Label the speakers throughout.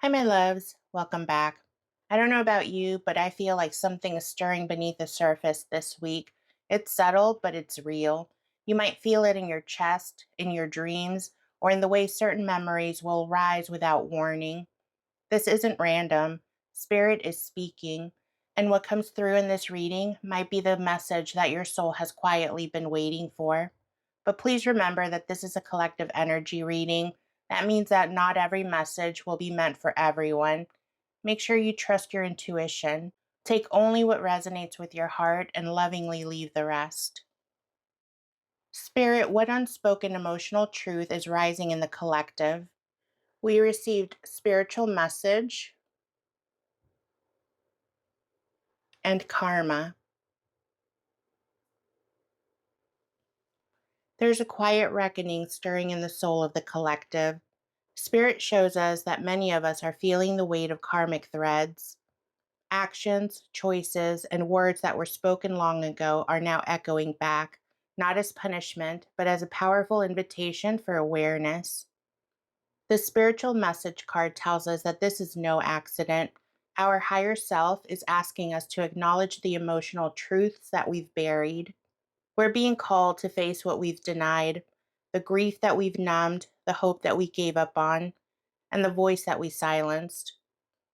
Speaker 1: Hi, my loves. Welcome back. I don't know about you, but I feel like something is stirring beneath the surface this week. It's subtle, but it's real. You might feel it in your chest, in your dreams, or in the way certain memories will rise without warning. This isn't random. Spirit is speaking. And what comes through in this reading might be the message that your soul has quietly been waiting for. But please remember that this is a collective energy reading. That means that not every message will be meant for everyone. Make sure you trust your intuition. Take only what resonates with your heart and lovingly leave the rest. Spirit, what unspoken emotional truth is rising in the collective? We received spiritual message and karma. There's a quiet reckoning stirring in the soul of the collective. Spirit shows us that many of us are feeling the weight of karmic threads. Actions, choices, and words that were spoken long ago are now echoing back, not as punishment, but as a powerful invitation for awareness. The spiritual message card tells us that this is no accident. Our higher self is asking us to acknowledge the emotional truths that we've buried. We're being called to face what we've denied, the grief that we've numbed, the hope that we gave up on, and the voice that we silenced.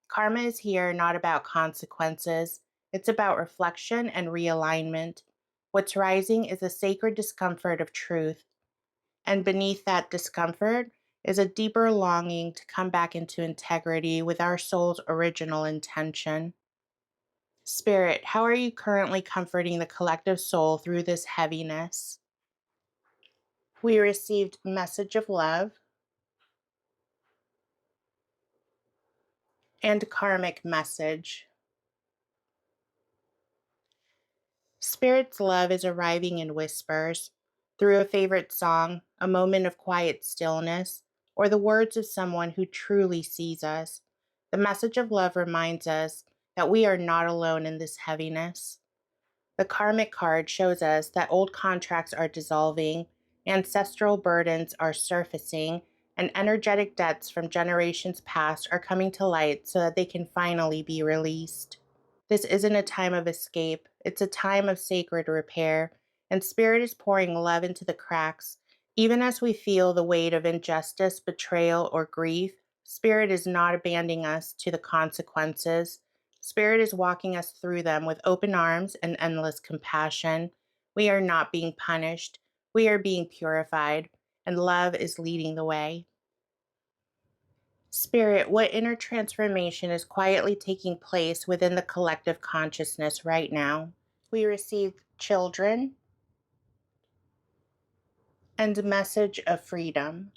Speaker 1: Karma is here not about consequences, it's about reflection and realignment. What's rising is a sacred discomfort of truth, and beneath that discomfort is a deeper longing to come back into integrity with our soul's original intention. Spirit, how are you currently comforting the collective soul through this heaviness? We received message of love and karmic message. Spirit's love is arriving in whispers, through a favorite song, a moment of quiet stillness, or the words of someone who truly sees us. The message of love reminds us that we are not alone in this heaviness. The karmic card shows us that old contracts are dissolving, ancestral burdens are surfacing, and energetic debts from generations past are coming to light so that they can finally be released. This isn't a time of escape, it's a time of sacred repair, and Spirit is pouring love into the cracks. Even as we feel the weight of injustice, betrayal, or grief, Spirit is not abandoning us to the consequences. Spirit is walking us through them with open arms and endless compassion. We are not being punished, we are being purified, and love is leading the way. Spirit, what inner transformation is quietly taking place within the collective consciousness right now? We receive children and a message of freedom.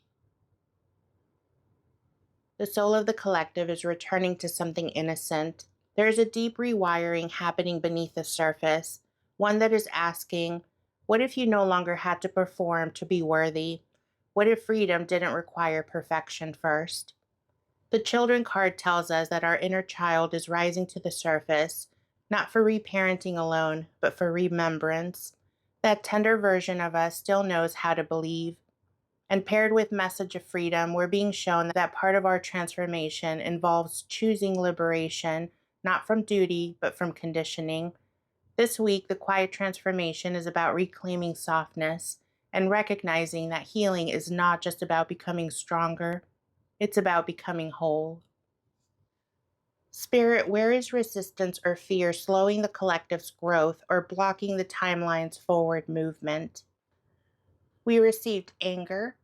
Speaker 1: The soul of the collective is returning to something innocent. There is a deep rewiring happening beneath the surface, one that is asking, what if you no longer had to perform to be worthy? What if freedom didn't require perfection first? The children card tells us that our inner child is rising to the surface, not for reparenting alone, but for remembrance. That tender version of us still knows how to believe. And paired with message of freedom, we're being shown that part of our transformation involves choosing liberation, not from duty, but from conditioning. This week, the quiet transformation is about reclaiming softness and recognizing that healing is not just about becoming stronger, it's about becoming whole. Spirit, where is resistance or fear slowing the collective's growth or blocking the timeline's forward movement? We received anger,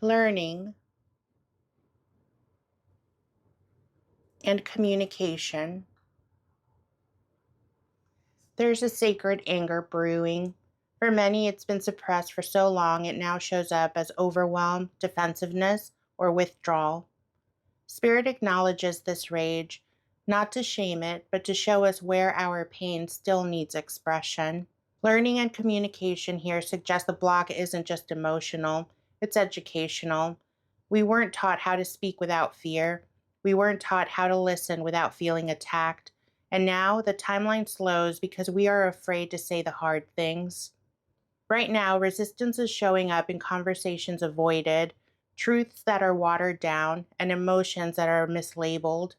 Speaker 1: learning, and communication. There's a sacred anger brewing. For many, it's been suppressed for so long it now shows up as overwhelm, defensiveness, or withdrawal. Spirit acknowledges this rage, not to shame it, but to show us where our pain still needs expression. Learning and communication here suggest the block isn't just emotional, it's educational. We weren't taught how to speak without fear. We weren't taught how to listen without feeling attacked. And now the timeline slows because we are afraid to say the hard things. Right now, resistance is showing up in conversations avoided, truths that are watered down, and emotions that are mislabeled.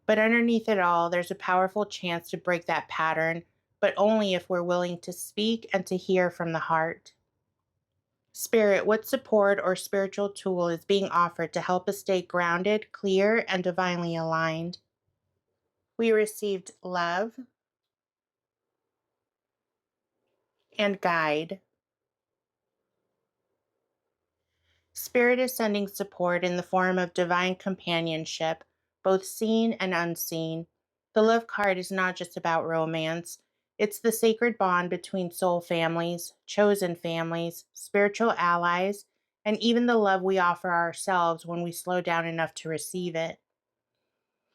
Speaker 1: But underneath it all, there's a powerful chance to break that pattern, but only if we're willing to speak and to hear from the heart. Spirit, what support or spiritual tool is being offered to help us stay grounded, clear, and divinely aligned? We received love and guide. Spirit is sending support in the form of divine companionship, both seen and unseen. The love card is not just about romance, it's the sacred bond between soul families, chosen families, spiritual allies, and even the love we offer ourselves when we slow down enough to receive it.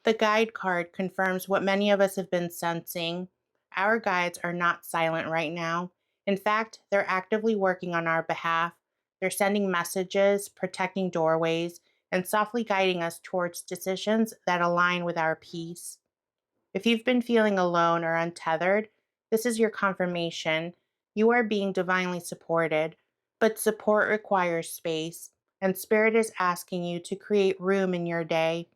Speaker 1: The guide card confirms what many of us have been sensing. Our guides are not silent right now. In fact, they're actively working on our behalf. They're sending messages, protecting doorways, and softly guiding us towards decisions that align with our peace. If you've been feeling alone or untethered, this is your confirmation. You are being divinely supported, but support requires space, and Spirit is asking you to create room in your day.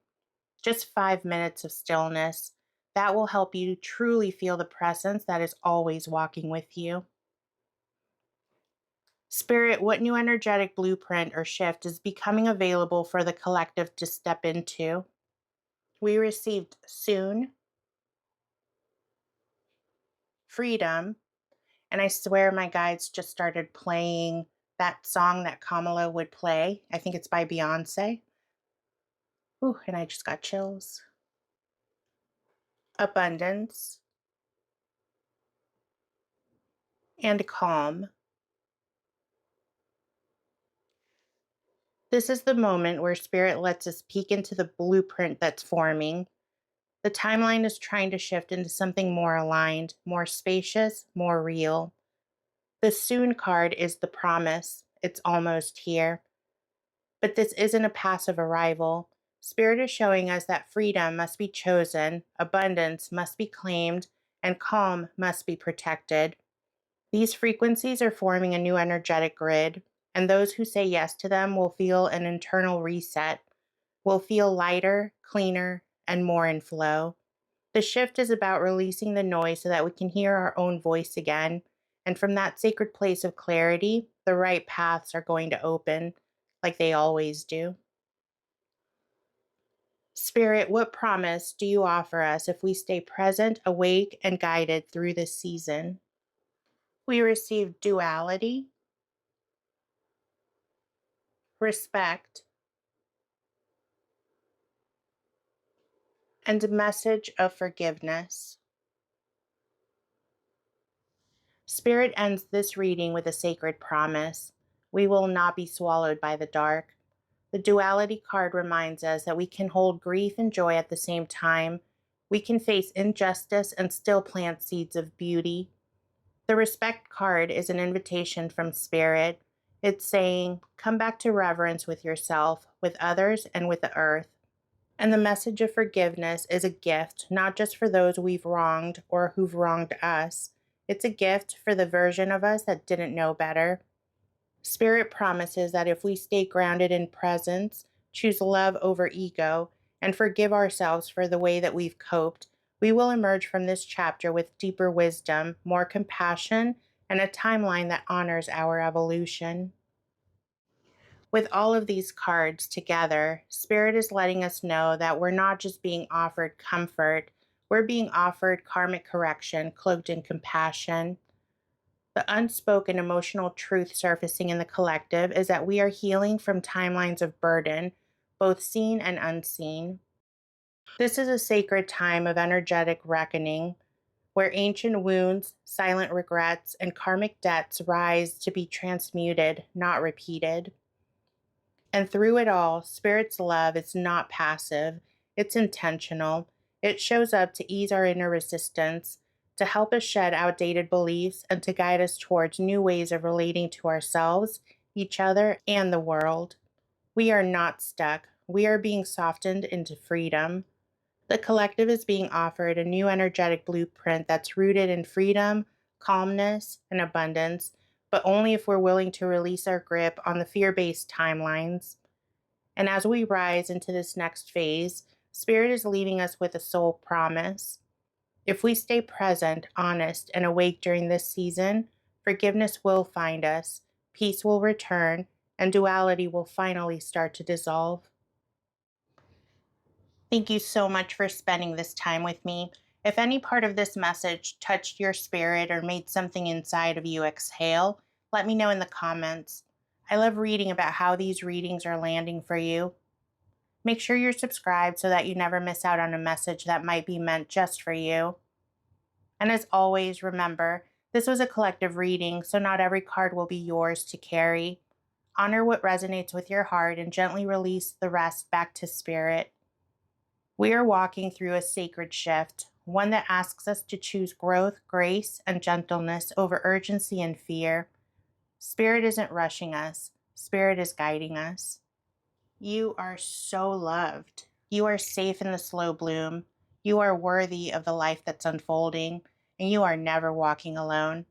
Speaker 1: Just 5 minutes of stillness. That will help you truly feel the presence that is always walking with you. Spirit, what new energetic blueprint or shift is becoming available for the collective to step into? We received soon, freedom, and I swear my guides just started playing that song that Kamala would play. I think it's by Beyonce. Ooh, and I just got chills. Abundance and calm. This is the moment where Spirit lets us peek into the blueprint that's forming. The timeline is trying to shift into something more aligned, more spacious, more real. The soon card is the promise. It's almost here. But this isn't a passive arrival. Spirit is showing us that freedom must be chosen, abundance must be claimed, and calm must be protected. These frequencies are forming a new energetic grid, and those who say yes to them will feel an internal reset, will feel lighter, cleaner, and more in flow. The shift is about releasing the noise so that we can hear our own voice again. And from that sacred place of clarity, the right paths are going to open, like they always do. Spirit, what promise do you offer us if we stay present, awake, and guided through this season? We receive duality, respect, and a message of forgiveness. Spirit ends this reading with a sacred promise. We will not be swallowed by the dark. The duality card reminds us that we can hold grief and joy at the same time. We can face injustice and still plant seeds of beauty. The respect card is an invitation from Spirit. It's saying, come back to reverence with yourself, with others, and with the earth. And the message of forgiveness is a gift, not just for those we've wronged or who've wronged us. It's a gift for the version of us that didn't know better. Spirit promises that if we stay grounded in presence, choose love over ego, and forgive ourselves for the way that we've coped, we will emerge from this chapter with deeper wisdom, more compassion, and a timeline that honors our evolution. With all of these cards together, Spirit is letting us know that we're not just being offered comfort, we're being offered karmic correction cloaked in compassion. The unspoken emotional truth surfacing in the collective is that we are healing from timelines of burden, both seen and unseen. This is a sacred time of energetic reckoning, where ancient wounds, silent regrets, and karmic debts rise to be transmuted, not repeated. And through it all, Spirit's love is not passive, it's intentional. It shows up to ease our inner resistance, to help us shed outdated beliefs, and to guide us towards new ways of relating to ourselves, each other, and the world. We are not stuck. We are being softened into freedom. The collective is being offered a new energetic blueprint that's rooted in freedom, calmness, and abundance, but only if we're willing to release our grip on the fear based timelines. And as we rise into this next phase, Spirit is leaving us with a soul promise. If we stay present, honest, and awake during this season, forgiveness will find us, peace will return, and duality will finally start to dissolve. Thank you so much for spending this time with me. If any part of this message touched your spirit or made something inside of you exhale, let me know in the comments. I love reading about how these readings are landing for you. Make sure you're subscribed so that you never miss out on a message that might be meant just for you. And as always, remember, this was a collective reading, so not every card will be yours to carry. Honor what resonates with your heart and gently release the rest back to spirit. We are walking through a sacred shift, one that asks us to choose growth, grace, and gentleness over urgency and fear. Spirit isn't rushing us, Spirit is guiding us. You are so loved. You are safe in the slow bloom. You are worthy of the life that's unfolding, and you are never walking alone.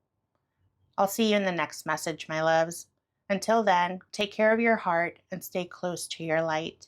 Speaker 1: I'll see you in the next message, my loves. Until then, take care of your heart and stay close to your light.